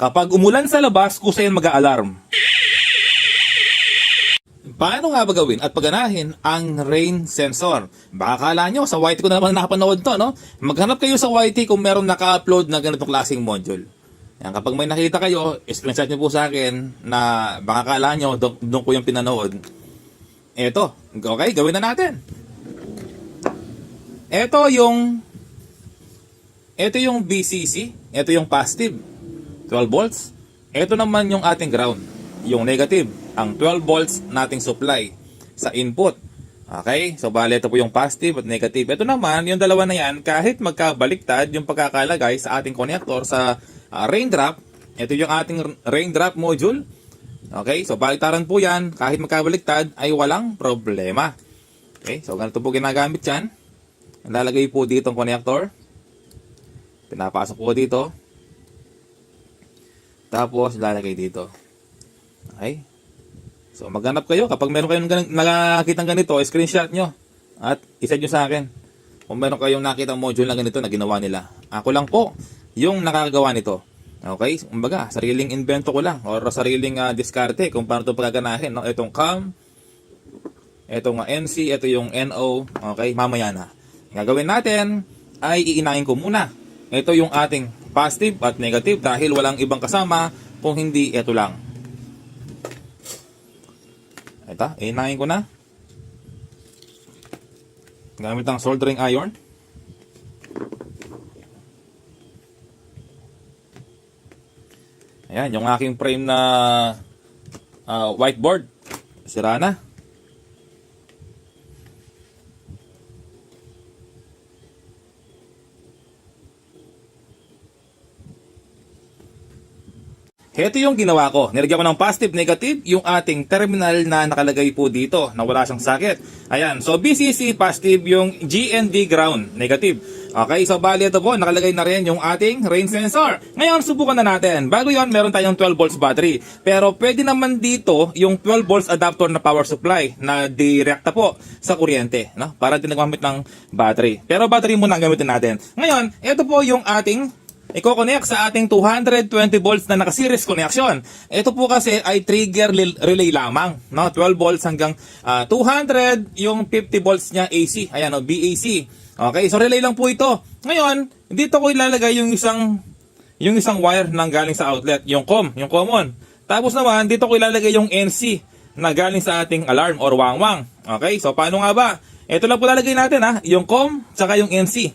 Kapag umulan sa labas, kusa yan mag-a-alarm. Paano nga ba gawin at paganahin ang rain sensor? Baka kala nyo, sa YT ko na naman nakapanood to, no? Maghanap kayo sa YT kung meron naka-upload na ganitong klaseng module. Yan, kapag may nakita kayo, screenshot nyo po sa akin na baka kala nyo, doon ko yung pinanood. Eto, okay, gawin na natin. Ito yung BCC, ito yung positive, 12 volts. Ito naman yung ating ground, yung negative, ang 12 volts nating supply sa input. Okay, so bali ito po yung positive at negative. Ito naman, yung dalawa na yan, kahit magkabaliktad yung pagkakalagay sa ating connector sa raindrop, ito yung ating raindrop module. Okay, so baliktaran po yan, kahit magkabaliktad ay walang problema. Okay, so ganito po ginagamit yan. Lalagay po dito ang connector. Pinapasok po dito. Tapos lalagay dito. Okay. So maghanap kayo. Kapag meron kayong nakakitang ganito, screenshot nyo. At isend nyo sa akin. Kung meron kayong nakitang module na ganito na ginawa nila. Ako lang po yung nakakagawa nito. Okay. Kumbaga, sariling invento ko lang. Or sariling diskarte kung paano ito pagaganahin. No? Itong CAM. Itong NC. Ito yung NO. Okay. Mamaya na. Gagawin natin ay iinahin ko muna. Ito yung ating positive at negative dahil walang ibang kasama kung hindi ito lang. Ito, iinahin ko na. Gamit ang soldering iron. Ayan, yung aking frame na whiteboard. Sira na. Ito yung ginawa ko. Nilagyan ko ng positive, negative, yung ating terminal na nakalagay po dito na wala siyang sakit. Ayan, so BCC positive, yung GND ground, negative. Okay, so bali ito po, nakalagay na rin yung ating rain sensor. Ngayon, subukan na natin. Bago yon, meron tayong 12 volts battery. Pero pwede naman dito yung 12 volts adapter na power supply na direkta po sa kuryente, no? Para din nagmamit ng battery. Pero battery muna ang gamitin natin. Ngayon, ito po yung ating i-connect sa ating 220 volts na naka-series connection. Ito po kasi ay trigger relay lamang, no? 12 volts hanggang 200, yung 50 volts niya AC. Ayan, no? BAC. Okay, so relay lang po ito. Ngayon, dito ko ilalagay yung isang wire nang galing sa outlet, yung COM, yung common. Tapos naman, dito ko ilalagay yung NC na galing sa ating alarm or wangwang. Okay, so paano nga ba? Ito lang po lalagay natin, ha? Yung COM, tsaka yung NC.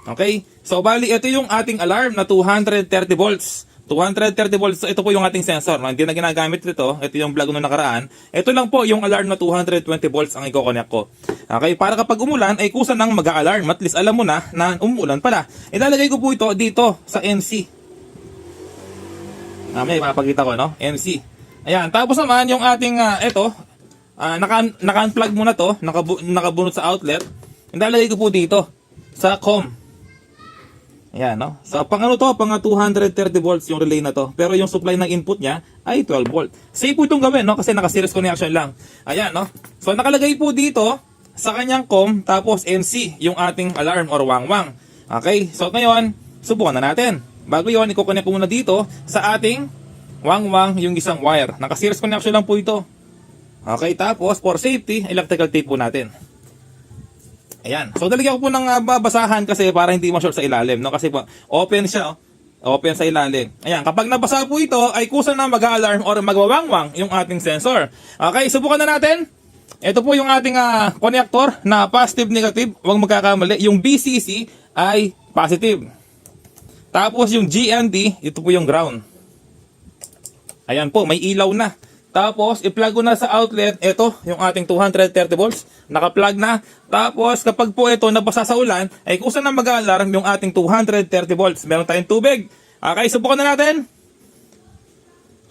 Okay? So, bali, ito yung ating alarm na 230 volts. 230 volts, ito po yung ating sensor. No? Hindi na ginagamit ito. Ito yung vlog nung nakaraan. Ito lang po yung alarm na 220 volts ang i-connect ko. Okay? Para kapag umulan, ay kusa nang mag-a-alarm. At least alam mo na umulan pala. Ilalagay ko po ito dito sa NC. May ipapakita ko, no? NC. Ayan. Tapos naman, yung ating, naka-unplug muna to. Nakabunot sa outlet. Ilalagay ko po dito sa COM. Ayan, no? So, pang 230 volts yung relay na to. Pero yung supply ng input niya ay 12 volt. Safe po itong gawin, no? Kasi naka-series connection lang. Ayan, no? So, nakalagay po dito sa kanyang COM, tapos NC, yung ating alarm or wangwang. Okay? So, ngayon, subukan na natin. Bago yun, i-connect ko muna dito sa ating wangwang yung isang wire. Naka-series connection lang po ito. Okay? Tapos, for safety, electrical tape po natin. Ayan. So, dalagyan ko po ng babasahan kasi para hindi ma-short sa ilalim. No? Kasi po, open siya. Oh. Open sa ilalim. Ayan. Kapag nabasa po ito, ay kusa na mag-alarm or magwawangwang yung ating sensor. Okay. Subukan na natin. Ito po yung ating connector na positive-negative. Huwag magkakamali. Yung BCC ay positive. Tapos yung GND, ito po yung ground. Ayan po. May ilaw na. Tapos, i-plug ko na sa outlet, ito, yung ating 230 volts, naka-plug na. Tapos, kapag po ito nabasa sa ulan, ay kusa na mag-alarm yung ating 230 volts. Meron tayong tubig. Okay, subukan na natin.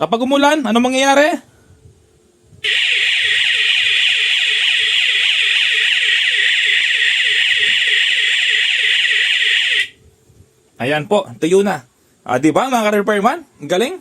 Kapag umulan, ano mangyayari? Ayan po, tuyo na. Diba mga ka-repairman? Galing?